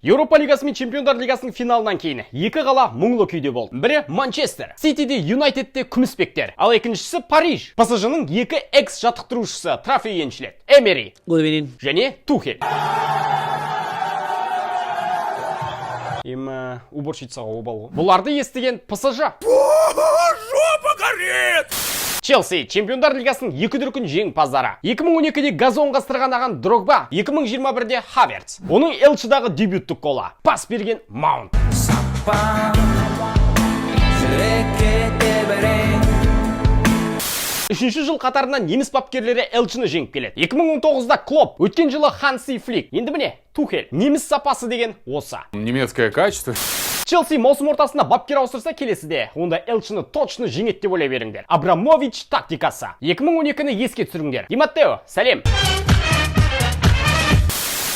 Еуропа лигасы мен Чемпиондар лигасының финалынан кейін екі қала мұңлы күйде болды. Бірі Манчестер Ситиде, Юнайтедте күміспектер, ал екіншісі Париж. ПСЖ-ның екі экс жаттықтырушысы трофей еншіледі. Эмери және Тухель. Уборщицаға обал. Бұларды естіген ПСЖ. Жопа горит! Челси Чемпиондар лигасының екі дүркін жеңімпаздары. 2012-де газонға сырғанаған Дрогба, 2021-де Хаверц. Оның Элчидағы дебюттік голы. Пас берген Маунт. Үшінші жыл қатарынан неміс бапкерлері Элчіні жеңіп келеді. 2019-да Клоп, өткен жылы Ханси Флик. Енді міне, Тухель. Неміс сапасы деген осы. Немецкое качество. Челси маусым ортасында бапкер ауыстырса келесіде, онда Элчіні точно жеңеді деп ойлай беріңдер. Абрамович тактикасы. 2012-ні еске түсіріңдер. Ди Маттео, сәлем.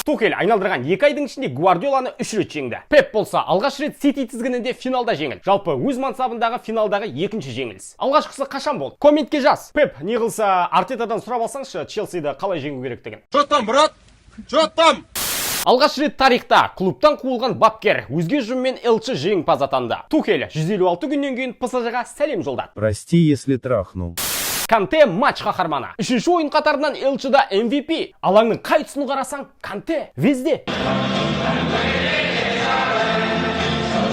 Тухель айналдырған 2 айдың ішінде Гвардиоланы 3 рет жеңді. Пеп болса алғаш рет Сити тізгінінде финалда жеңіл. Жалпы өз мансабындағы финалдағы екінші жеңіліс. Алғашқысы қашан болды? Комментке жаз. Пеп не қылса Артетадан сұрап алсаңшы, Челсиді қалай жеңу керектігін. Что там, брат? Что там? Алғаш рет тарихта клубтан қуылған бапкер өзге жұммен Элчі жеңімпаз атанды. Тухель 156 күннен кейін ПСЖ-ға сәлем жолдады. Прости, если трахнул. Канте матч қаһарманы. Үшінші ойын қатарынан Элчіда MVP. Алаңның қай тұсына қарасаң, Канте везде.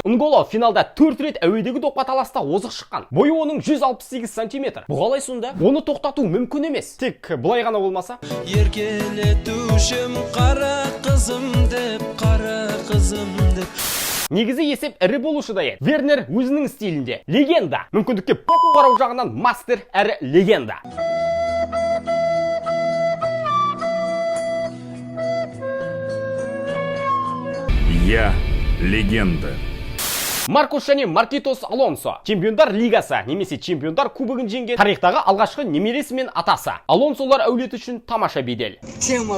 Нголо финалда 4 рет әуедегі допқа таласта озық шыққан. Бойы оның 168 сантиметр. Бұғалай сонда? Оны тоқтату мүмкін емес. Тек бұлай ғана болмаса. Еркелетушім қара қызым деп. Негізі есеп ірі болушы да еді. Вернер өзінің стилінде. Легенда. Мүмкіндікке поку қарау жағынан мастер әрі легенда. Я легенда. Маркос және Маркитос Алонсо. Чемпиондар лигасы немесе чемпиондар кубогын жеңген тарихтағы алғашқы немересі мен атасы. Алонсолар әулеті үшін тамаша бедел. Тема.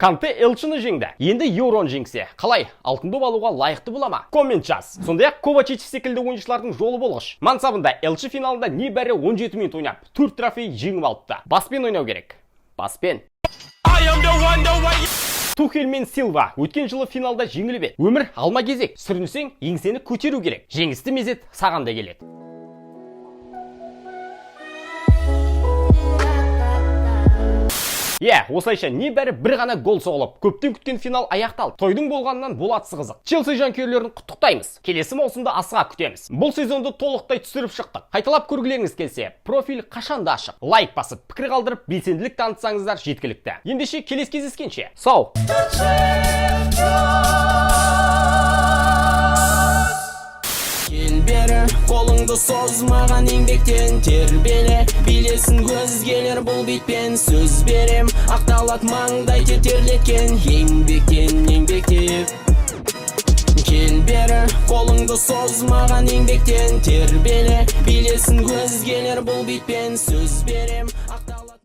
Канте Элчіні жеңді. Енді Еурон жеңсе, қалай? Алтын доп алуға лайықты бола ма? Коммент жаз. Сондай-ақ Ковачич секілді ойыншылардың жолы болғыш. Мансабында Элчі финалында небәрі 17 минут ойнап, 4 трофей жеңіп алыпты. Баспен ойнау керек. Баспен. Тухель мен Силва өткен жылы финалда жеңіліп еді. Өмір алма кезек. Сүрінсең, еңсені көтеру керек. Жеңісті мезет саған да келеді. Осылайша небәрі бір ғана гол соғылып, көптен күткен финал аяқталды. Тойдың болғанынан болатысы қызық. Челси жанкүйерлерін құттықтаймыз. Келесі маусымда асыға күтеміз. Бұл сезонды толықтай түсіріп шықтық. Қайталап көргілеріңіз келсе, профиль қашанда ашық. Лайк басып, пікір қалдырып, белсенділік танытсаңыздар жеткілікті. Ендеше келесі кездескенше. Сау! Қолыңды созмаған еңбектен тербеле, билесін көзгелер бұл битпен сөз берем. Ақталат маңдай тетерлеткен еңбектеп. Кел бері, қолыңды созмаған еңбектен тербеле, билесін көзгелер бұл битпен сөз берем.